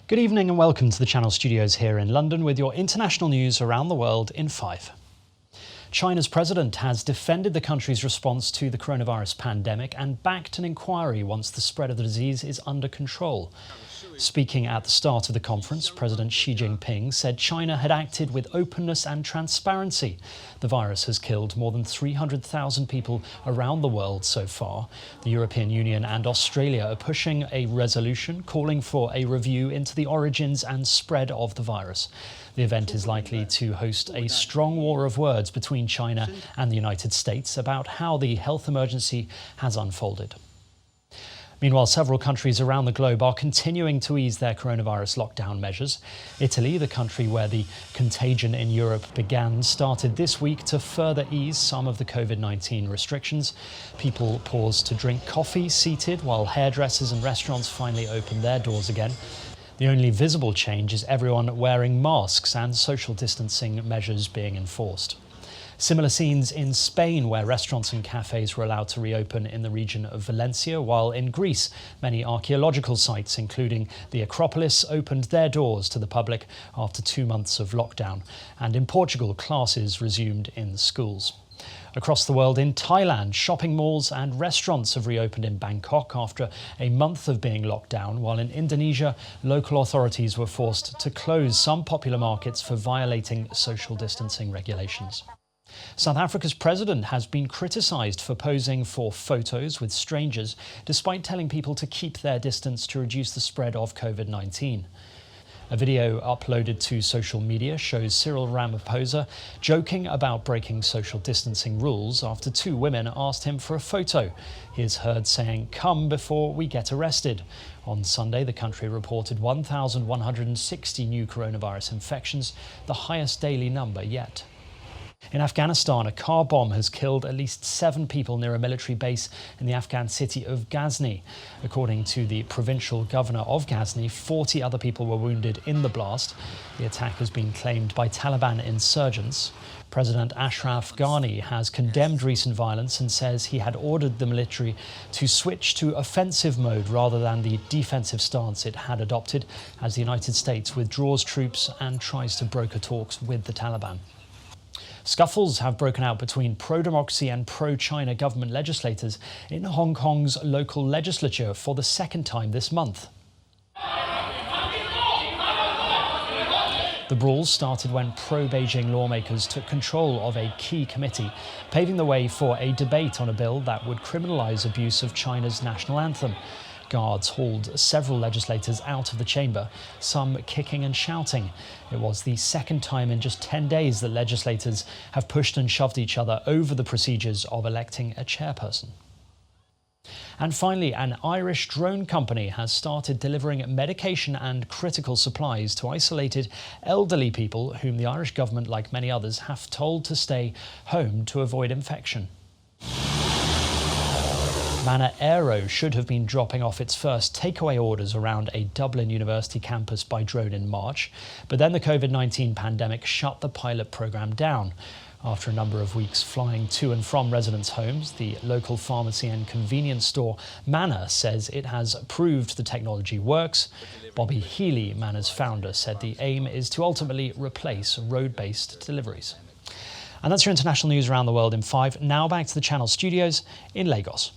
Good evening and welcome to the Channel Studios here in London with your international news around the world in 5. China's president has defended the country's response to the coronavirus pandemic and backed an inquiry once the spread of the disease is under control. Speaking at the start of the conference, President Xi Jinping said China had acted with openness and transparency. The virus has killed more than 300,000 people around the world so far. The European Union and Australia are pushing a resolution calling for a review into the origins and spread of the virus. The event is likely to host a strong war of words between China and the United States about how the health emergency has unfolded. Meanwhile, several countries around the globe are continuing to ease their coronavirus lockdown measures. Italy, the country where the contagion in Europe began, started this week to further ease some of the COVID-19 restrictions. People paused to drink coffee seated while hairdressers and restaurants finally opened their doors again. The only visible change is everyone wearing masks and social distancing measures being enforced. Similar scenes in Spain, where restaurants and cafes were allowed to reopen in the region of Valencia, while in Greece, many archaeological sites, including the Acropolis, opened their doors to the public after 2 months of lockdown. And in Portugal, classes resumed in schools. Across the world, in Thailand, shopping malls and restaurants have reopened in Bangkok after a month of being locked down, while in Indonesia, local authorities were forced to close some popular markets for violating social distancing regulations. South Africa's president has been criticised for posing for photos with strangers, despite telling people to keep their distance to reduce the spread of COVID-19. A video uploaded to social media shows Cyril Ramaphosa joking about breaking social distancing rules after 2 women asked him for a photo. He is heard saying, "Come before we get arrested." On Sunday, the country reported 1,160 new coronavirus infections, the highest daily number yet. In Afghanistan, a car bomb has killed at least 7 people near a military base in the Afghan city of Ghazni. According to the provincial governor of Ghazni, 40 other people were wounded in the blast. The attack has been claimed by Taliban insurgents. President Ashraf Ghani has condemned recent violence and says he had ordered the military to switch to offensive mode rather than the defensive stance it had adopted as the United States withdraws troops and tries to broker talks with the Taliban. Scuffles have broken out between pro-democracy and pro-China government legislators in Hong Kong's local legislature for the second time this month. The brawls started when pro-Beijing lawmakers took control of a key committee, paving the way for a debate on a bill that would criminalise abuse of China's national anthem. Guards hauled several legislators out of the chamber, some kicking and shouting. It was the second time in just 10 days that legislators have pushed and shoved each other over the procedures of electing a chairperson. And finally, an Irish drone company has started delivering medication and critical supplies to isolated elderly people whom the Irish government, like many others, have told to stay home to avoid infection. Manor Aero should have been dropping off its first takeaway orders around a Dublin University campus by drone in March, but then the COVID-19 pandemic shut the pilot programme down. After a number of weeks flying to and from residents' homes, the local pharmacy and convenience store Manor says it has proved the technology works. Bobby Healy, Manor's founder, said the aim is to ultimately replace road-based deliveries. And that's your international news around the world in 5. Now back to the Channel Studios in Lagos.